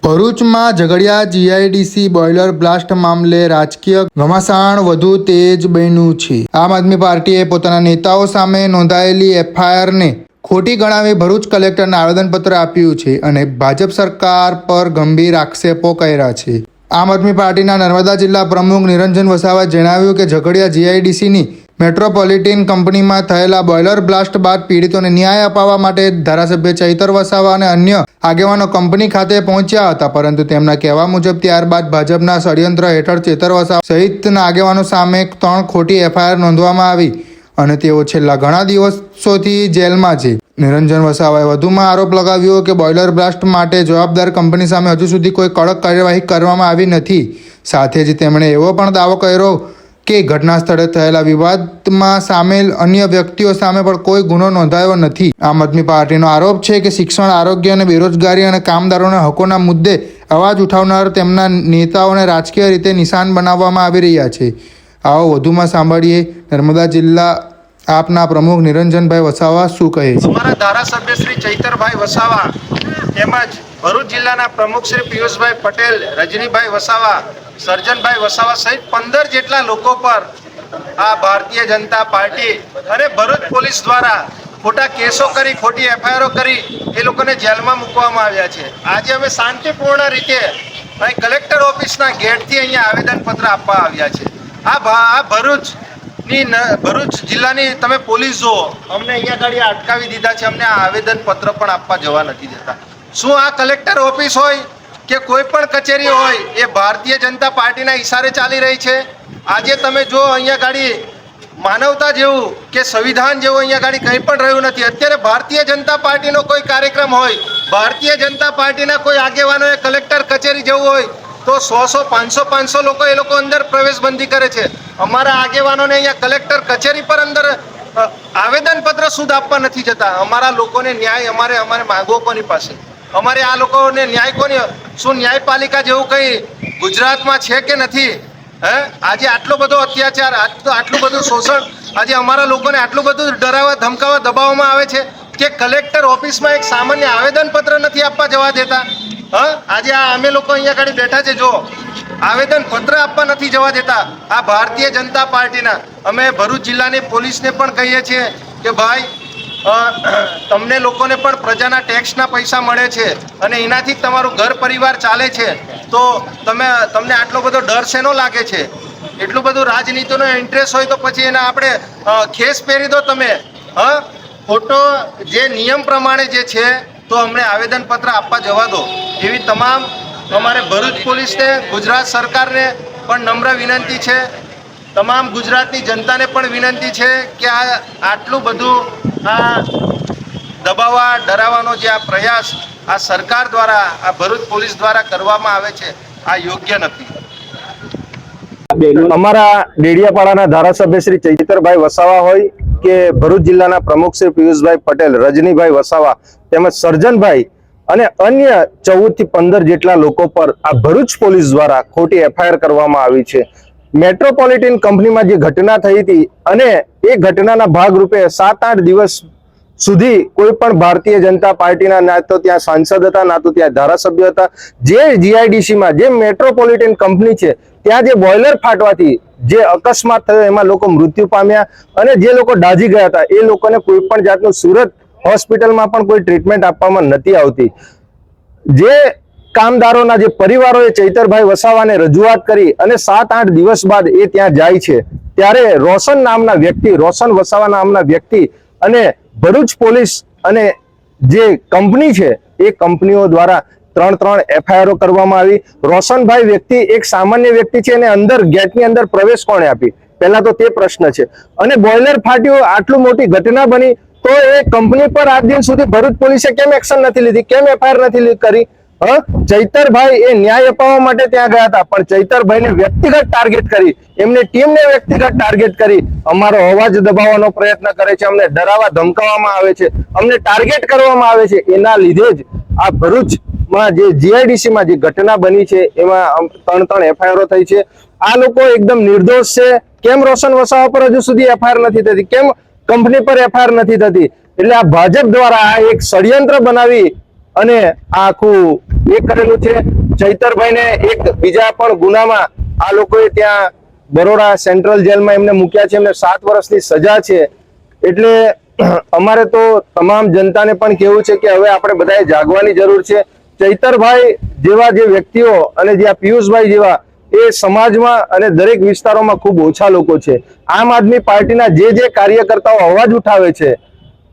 ભરૂચમાં Jhagadia GIDC boiler blast મામલે રાજકીય ઘમાસાણ વધુ તેજ બન્યું છે। આમ આદમી પાર્ટીએ પોતાના નેતાઓ સામે નોંધાયેલી એફઆઈઆરને ખોટી ગણાવી ભરૂચ કલેક્ટરને આવેદનપત્ર આપ્યું છે અને ભાજપ સરકાર પર ગંભીર આક્ષેપો કર્યા છે। આમ આદમી પાર્ટીના નર્મદા જિલ્લા પ્રમુખ નિરંજન વસાવાએ જણાવ્યું કે ઝઘડિયા જીઆઈડીસીની મેટ્રોપોલિટન કંપનીમાં થયેલા બોઇલર બ્લાસ્ટ બાદ પીડિતોને ન્યાય અપાવવા માટે ધારાસભ્ય ચૈતર વસાવા અને અન્ય આગેવાનો કંપની ખાતે પહોંચ્યા હતા, પરંતુ તેમના કહેવા મુજબ ત્યારબાદ ભાજપના ષડયંત્ર હેઠળ ચૈતર વસાવા સહિતના આગેવાનો સામે 3 ખોટી એફઆઈઆર નોંધવામાં આવી અને તેઓ છેલ્લા ઘણા દિવસોથી જેલમાં છે। નિરંજન વસાવાએ વધુમાં આરોપ લગાવ્યો કે બોઇલર બ્લાસ્ટ માટે જવાબદાર કંપની સામે હજુ સુધી કોઈ કડક કાર્યવાહી કરવામાં આવી નથી। સાથે જ તેમણે એવો પણ દાવો કર્યો કે ઘટના સ્થળે થયેલા વિવાદમાં સામેલ અન્ય વ્યક્તિઓ સામે પણ કોઈ ગુનો નોંધાયો નથી। આમ આદમી પાર્ટીનો આરોપ છે કે શિક્ષણ, આરોગ્ય અને બેરોજગારી અને કામદારોના હકોના મુદ્દે અવાજ ઉઠાવનાર તેમના નેતાઓને રાજકીય રીતે નિશાન બનાવવામાં આવી રહ્યા છે। આવો વધુમાં સાંભળીએ નર્મદા જિલ્લા આપના પ્રમુખ નિરંજનભાઈ વસાવા શું કહે છે। અમારા ધારાસભ્ય શ્રી ચૈતરભાઈ વસાવા તેમજ ભરૂચ જિલ્લાના પ્રમુખ શ્રી પિયુષભાઈ પટેલ, રજનીભાઈ વસાવા, સર્જનભાઈ વસાવા સહિત 15 જેટલા લોકો પર આ ભારતીય જનતા પાર્ટી અને ભરૂચ પોલીસ દ્વારા ખોટા કેસો કરી, ખોટી એફઆઈઆરો કરી એ લોકોને જેલમાં મૂકવામાં આવ્યા છે। આજે અમે શાંતિપૂર્ણ રીતે અહીં કલેક્ટર ઓફિસના ગેટથી અહીંયા આવેદનપત્ર આપવા આવ્યા છે। આ ભરૂચ જિલ્લાની તમે પોલીસ જુઓ, અમને અહીંયા ગાડી અટકાવી દીધા છે, અમને આ આવેદનપત્ર પણ આપવા જવા નથી દેતા। શું આ કલેક્ટર ઓફિસ હોય કે કોઈ પણ કચેરી હોય એ ભારતીય જનતા પાર્ટીના ઈશારે ચાલી રહી છે? આજે તમે જો અહીંયા ગાડી માનવતા જેવું કે સંવિધાન જેવું અહીંયા ગાડી કંઈ પણ રહ્યું નથી। અત્યારે ભારતીય જનતા પાર્ટીનો કોઈ કાર્યક્રમ હોય, ભારતીય જનતા પાર્ટીના કોઈ આગેવાનોએ કલેક્ટર કચેરી જવું હોય તો 100, 500 લોકો એ લોકો અંદર પ્રવેશબંધી કરે છે। અમારા આગેવાનોને અહીંયા કલેક્ટર કચેરી પર અંદર આવેદનપત્ર સુધ આપવા નથી જતા। અમારા લોકોને ન્યાય અમારે માંગવો કોની પાસે? અમારે આ લોકોને ન્યાય કોની? શું ન્યાયપાલિકા જેવું કંઈ ગુજરાતમાં છે કે નથી? આજે આટલો બધો અત્યાચાર, આટલું બધું શોષણ, આજે અમારા લોકોને આટલું બધું ડરાવવા, ધમકાવવા, દબાવવામાં આવે છે કે કલેક્ટર ઓફિસમાં એક સામાન્ય આવેદનપત્ર નથી આપવા જવા દેતા। આજે અમે લોકો અહીંયા આગળ બેઠા છે, જો આવેદનપત્ર આપવા નથી જવા દેતા આ ભારતીય જનતા પાર્ટીના। અમે ભરૂચ જિલ્લાની પોલીસને પણ કહીએ છીએ કે ભાઈ, તમને લોકોને પણ પ્રજાના ટેક્સના પૈસા મળે છે અને એનાથી જ તમારું ઘર પરિવાર ચાલે છે, તો તમને આટલો બધો ડર શેનો લાગે છે? એટલું બધું રાજનીતિનો ઇન્ટરેસ્ટ હોય તો પછી એને આપણે ખેસ પહેરી દો તમે। ખોટો જે નિયમ પ્રમાણે જે છે તો અમને આવેદનપત્ર આપવા જવા દો, એવી તમામ અમારે ભરૂચ પોલીસને, ગુજરાત સરકારને પણ નમ્ર વિનંતી છે। તમામ ગુજરાતની જનતાને પણ વિનંતી છે કે આટલું બધું દબાવવા, ડરાવવાનો જે આ પ્રયાસ આ સરકાર દ્વારા, આ ભરૂચ પોલીસ દ્વારા કરવામાં આવે છે, આ યોગ્ય નથી। અમારા ડેડિયાપાડાના ધારાસભ્ય શ્રી ચૈતરભાઈ વસાવા હોય કે ભરૂચ જિલ્લાના પ્રમુખ શ્રી પિયુષભાઈ પટેલ, રજનીભાઈ વસાવા તેમજ સર્જનભાઈ અને અન્ય 14 થી 15 જેટલા લોકો પર આ ભરૂચ પોલીસ દ્વારા ખોટી એફઆઈઆર કરવામાં આવી છે। મેટ્રોપોલિટન કંપનીમાં જે ઘટના થઈ હતી અને એ ઘટનાના ભાગરૂપે 7-8 દિવસ સુધી કોઈ પણ ભારતીય જનતા પાર્ટીના ના તો ત્યાં સાંસદ હતા, ના તો ત્યાં ધારાસભ્ય હતા। જે જીઆઈડીસીમાં, જે મેટ્રોપોલિટન કંપની છે, ત્યાં જે બોઇલર ફાટવાથી જે અકસ્માત થયો એમાં લોકો મૃત્યુ પામ્યા અને જે લોકો દાઝી ગયા હતા એ લોકોને કોઈ પણ જાતનું સુરત હોસ્પિટલમાં પણ કોઈ ટ્રીટમેન્ટ આપવામાં નથી આવતી। જે કામદારોના જે પરિવારોએ ચૈતરભાઈ વસાવાને રજૂઆત કરી અને 7-8 દિવસ બાદ એ ત્યાં જાય છે, ત્યારે રોશન વસાવા નામના વ્યક્તિ અને ભરૂચ પોલીસ અને જે કંપની છે એ કંપનીઓ દ્વારા 3 એફઆઈઆરો કરવામાં આવી। રોશનભાઈ વ્યક્તિ એક સામાન્ય વ્યક્તિ છે અને અંદર ગેટની અંદર પ્રવેશ કોણે આપી? પહેલા તો તે પ્રશ્ન છે। અને બોઇલર ફાટ્યું, આટલું મોટી ઘટના બની તો એ કંપની પર આજ દિન સુધી ભરૂચ પોલીસે કેમ એક્શન નથી લીધી, કેમ એફઆઈઆર નથી કરી? ચૈતરભાઈ એ ન્યાય અપાવવા માટે ત્યાં ગયા હતા, પણ ચૈતરભાઈને વ્યક્તિગત ટાર્ગેટ કરી, એમની ટીમને વ્યક્તિગત ટાર્ગેટ કરી અમારો અવાજ દબાવવાનો પ્રયત્ન કરે છે, અમને ડરાવવા, ધમકાવવામાં આવે છે, અમને ટાર્ગેટ કરવામાં આવે છે। એના લીધે જ આ ભરૂચમાં જે જીઆઈડીસીમાં જે ઘટના બની છે એમાં 3 એફઆઈઆરો થઈ છે। આ લોકો એકદમ નિર્દોષ છે। કેમ રોશન વસાવા પર હજુ સુધી એફઆઈઆર નથી થતી? કેમ કંપની પર એફઆઈઆર નથી થતી? એટલે આ ભાજપ દ્વારા આ એક ષડયંત્ર બનાવી અને આખું એ કરેલું છે. ચૈતરભાઈને એક બીજા પણ ગુનામાં આ લોકોએ ત્યાં બરોડા સેન્ટ્રલ જેલમાં એમને મૂક્યા છે. એમને 7 વર્ષની સજા છે. એટલે અમારે તો તમામ જનતાને પણ કહેવું છે કે હવે આપણે બધાએ જાગવાની જરૂર છે. ચૈતરભાઈ જેવા જે વ્યક્તિઓ અને જે આ પિયુષભાઈ જેવા એ સમાજમાં અને દરેક વિસ્તારોમાં ખૂબ ઓછા લોકો છે. આમ આદમી પાર્ટીના જે કાર્યકર્તાઓ અવાજ ઉઠાવે છે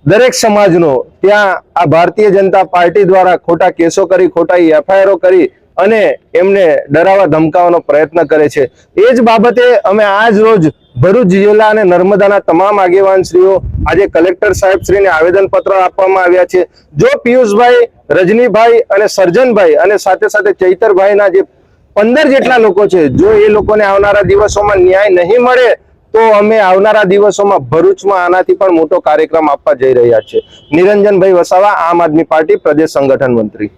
દરેક સમાજનો, ત્યાં આ ભારતીય જનતા પાર્ટી દ્વારા ખોટા કેસો કરી, ખોટા એફઆઈઆરો કરી અને એમને ડરાવવા ધમકાવવાનો પ્રયત્ન કરે છે. એ જ બાબતે અમે આજ રોજ ભરૂચ જિલ્લા અને નર્મદાના તમામ આગેવાનશ્રીઓ આજે કલેક્ટર સાહેબ શ્રીને આવેદન પત્ર આપવામાં આવ્યા છે. જો પિયુષભાઈ, રજનીભાઈ અને સર્જનભાઈ અને સાથે સાથે ચૈતરભાઈના જે 15 જેટલા લોકો છે, જો એ લોકોને આવનારા દિવસોમાં ન્યાય નહીં મળે તો અમે આવનારા દિવસોમાં ભરૂચમાં આનાથી પણ મોટો કાર્યક્રમ આપવા જઈ રહ્યા છે. નિરંજનભાઈ વસાવા, આમ આદમી પાર્ટી પ્રદેશ સંગઠન મંત્રી.